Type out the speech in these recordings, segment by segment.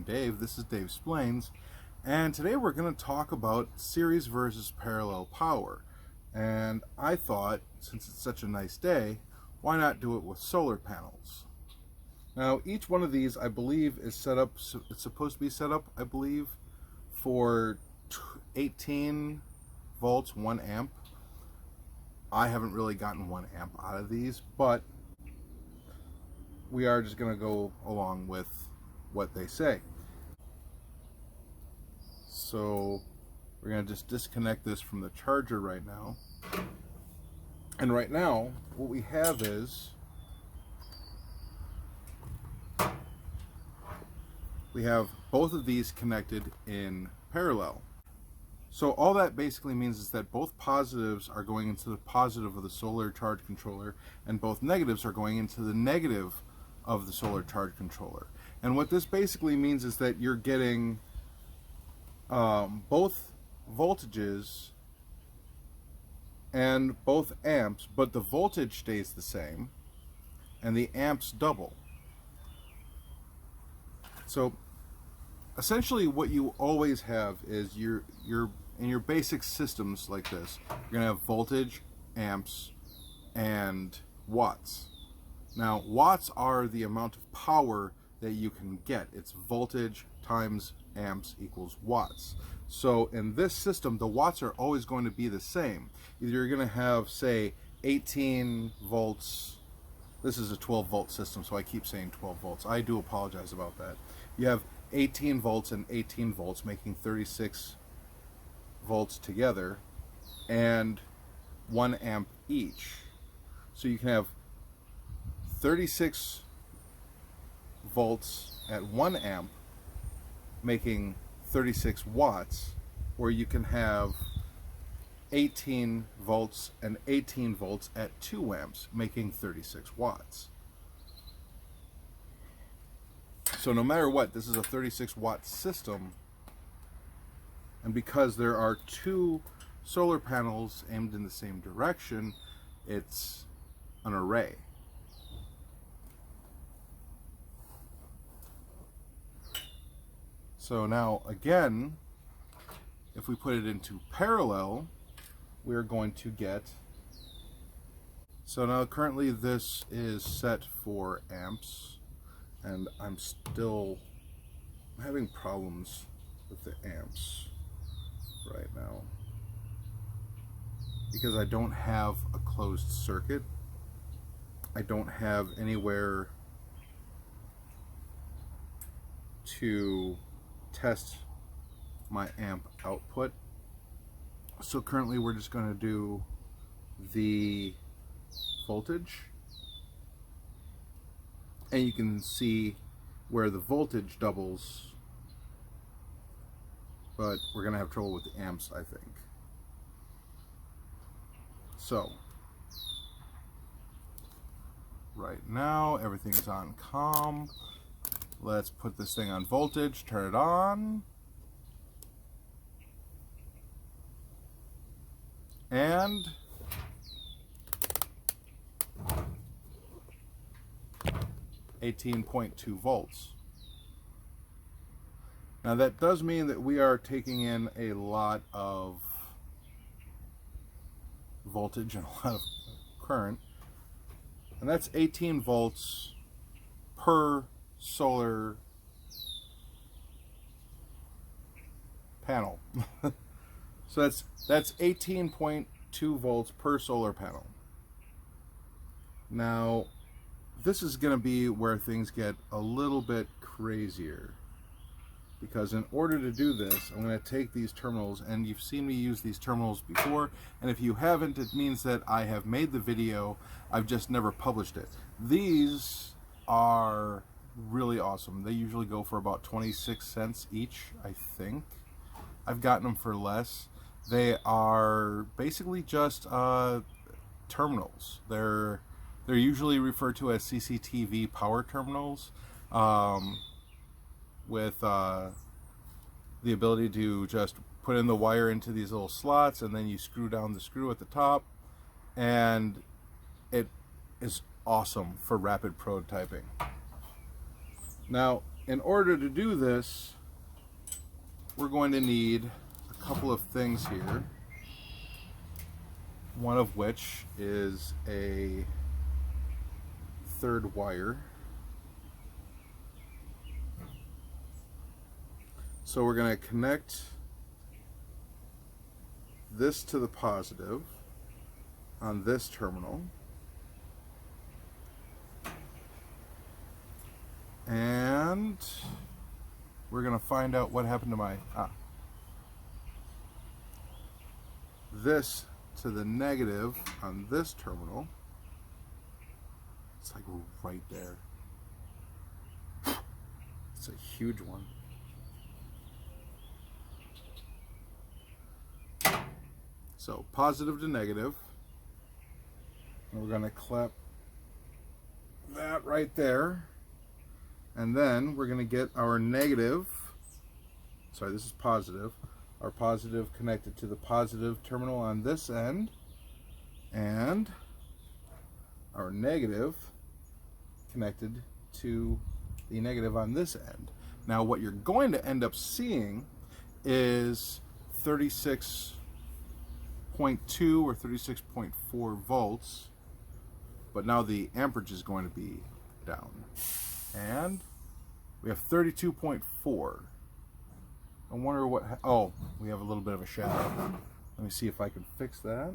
I'm Dave, this is Dave Splains, and today we're going to talk about series versus parallel power. And I thought, since it's such a nice day, why not do it with solar panels? Now, each one of these, I believe, is set up, it's supposed to be set up, I believe, for 18 volts, 1 amp. I haven't really gotten 1 amp out of these, but we are just going to go along with what they say. So we're going to just disconnect this from the charger right now. And right now, what we have is we have both of these connected in parallel. So all that basically means is that both positives are going into the positive of the solar charge controller, and both negatives are going into the negative of the solar charge controller. And what this basically means is that you're getting both voltages and both amps, but the voltage stays the same and the amps double. So essentially what you always have is in your basic systems like this, you're going to have voltage, amps, and watts. Now, watts are the amount of power that you can get. It's voltage times amps equals watts. So in this system, the watts are always going to be the same. Either you're going to have, say, 18 volts. This is a 12 volt system, so I keep saying 12 volts. I do apologize about that. You have 18 volts and 18 volts making 36 volts together, and 1 amp each. So you can have 36 volts at 1 amp making 36 watts, or you can have 18 volts and 18 volts at 2 amps making 36 watts. So no matter what, this is a 36 watt system, and because there are 2 solar panels aimed in the same direction, it's an array. So now again, if we put it into parallel, we're going to get, so now currently this is set for amps, and I'm still having problems with the amps right now because I don't have a closed circuit. I don't have anywhere to test my amp output. So currently we're just going to do the voltage, and you can see where the voltage doubles, but we're going to have trouble with the amps, I think. So right now everything is on COM. Let's put this thing on voltage, turn it on, and (18.2 volts). Now that does mean that we are taking in a lot of voltage and a lot of current, and that's 18 volts per solar panel. So that's 18.2 volts per solar panel. Now this is going to be where things get a little bit crazier, because in order to do this, I'm going to take these terminals, and you've seen me use these terminals before, and if you haven't, it means that I have made the video, I've just never published it. These are really awesome. They usually go for about 26 cents each, I think. I've gotten them for less. They are basically just terminals. They're usually referred to as CCTV power terminals, with the ability to just put in the wire into these little slots, and then you screw down the screw at the top, and it is awesome for rapid prototyping. Now, in order to do this, we're going to need a couple of things here. One of which is a third wire. So we're going to connect this to the positive on this terminal. And we're going to find out what happened to my this to the negative on this terminal. It's like right there. It's a huge one. So positive to negative. And we're going to clip that right there. And then we're going to get our negative, sorry, this is positive, our positive connected to the positive terminal on this end, and our negative connected to the negative on this end. Now what you're going to end up seeing is 36.2 or 36.4 volts, but now the amperage is going to be down. And we have 32.4. I wonder what, oh, we have a little bit of a shadow. Let me see if I can fix that.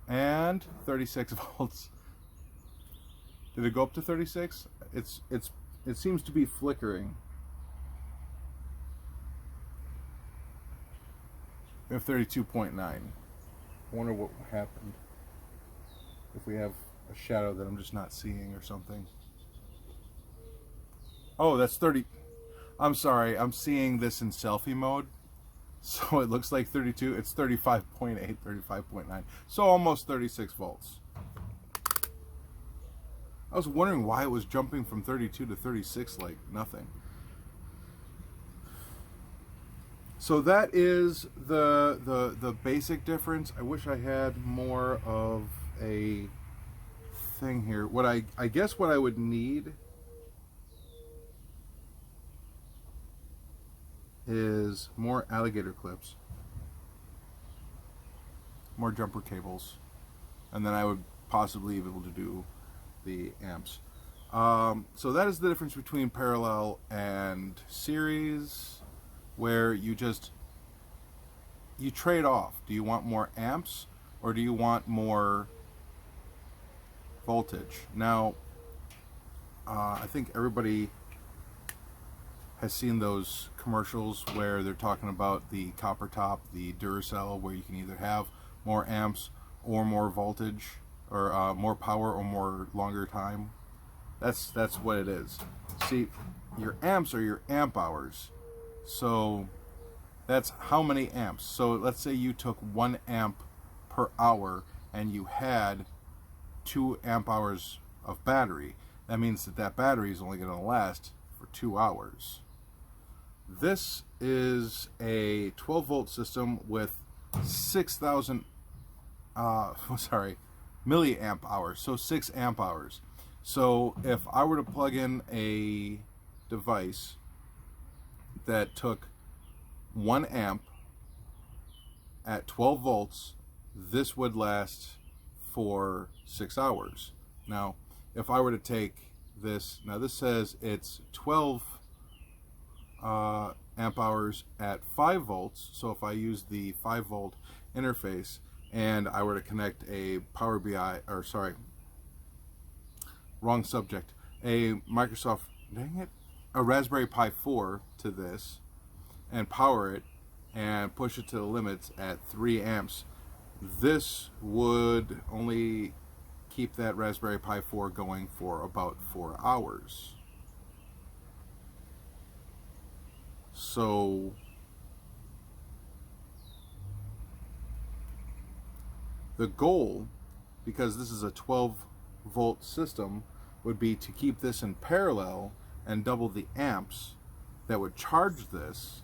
And 36 volts. Did it go up to 36? It seems to be flickering. We have 32.9. I wonder what happened. If we have a shadow that I'm just not seeing or something. Oh, that's 30. I'm sorry, I'm seeing this in selfie mode. So it looks like 32. It's 35.8, 35.9. So almost 36 volts. I was wondering why it was jumping from 32 to 36 like nothing. So that is the basic difference. I wish I had more of a thing here. What I guess what I would need is more alligator clips, more jumper cables, and then I would possibly be able to do the amps. So that is the difference between parallel and series, where you trade off. Do you want more amps or do you want more voltage? Now, I think everybody has seen those commercials where they're talking about the copper top, the Duracell, where you can either have more amps or more voltage, or more power or more longer time. That's what it is. See, your amps are your amp hours. So that's how many amps. So let's say you took 1 amp per hour and you had 2 amp hours of battery. That means that battery is only going to last for 2 hours. This is a 12 volt system with 6,000 milliamp hours, so 6 amp hours. So if I were to plug in a device that took 1 amp at 12 volts, this would last for 6 hours. Now, if I were to take this, now this says it's 12 amp hours at 5 volts, so if I use the 5 volt interface and I were to connect a Power BI, or sorry, wrong subject, a Microsoft, dang it, a Raspberry Pi 4 to this and power it and push it to the limits at 3 amps, this would only keep that Raspberry Pi 4 going for about 4 hours. So the goal, because this is a 12 volt system, would be to keep this in parallel and double the amps that would charge this,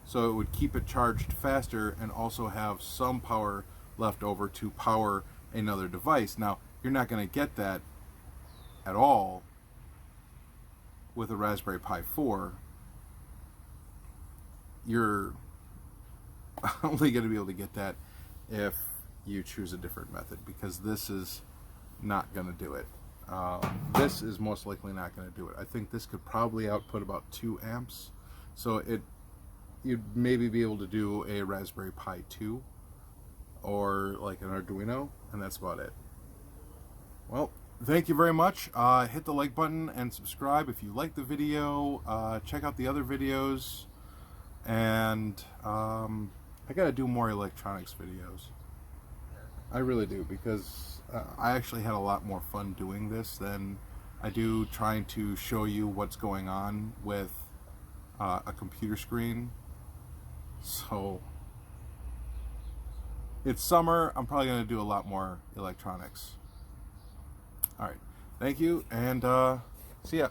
so it would keep it charged faster and also have some power left over to power another device. Now, you're not going to get that at all with a Raspberry Pi 4, you're only going to be able to get that if you choose a different method, because this is not going to do it. This is most likely not going to do it. I think this could probably output about 2 amps, so you'd maybe be able to do a Raspberry Pi 2 or like an Arduino, and that's about it. Well, thank you very much. Hit the like button and subscribe if you like the video. Check out the other videos, and I gotta do more electronics videos. I really do, because I actually had a lot more fun doing this than I do trying to show you what's going on with a computer screen. So it's summer, I'm probably going to do a lot more electronics. Alright, thank you, and see ya.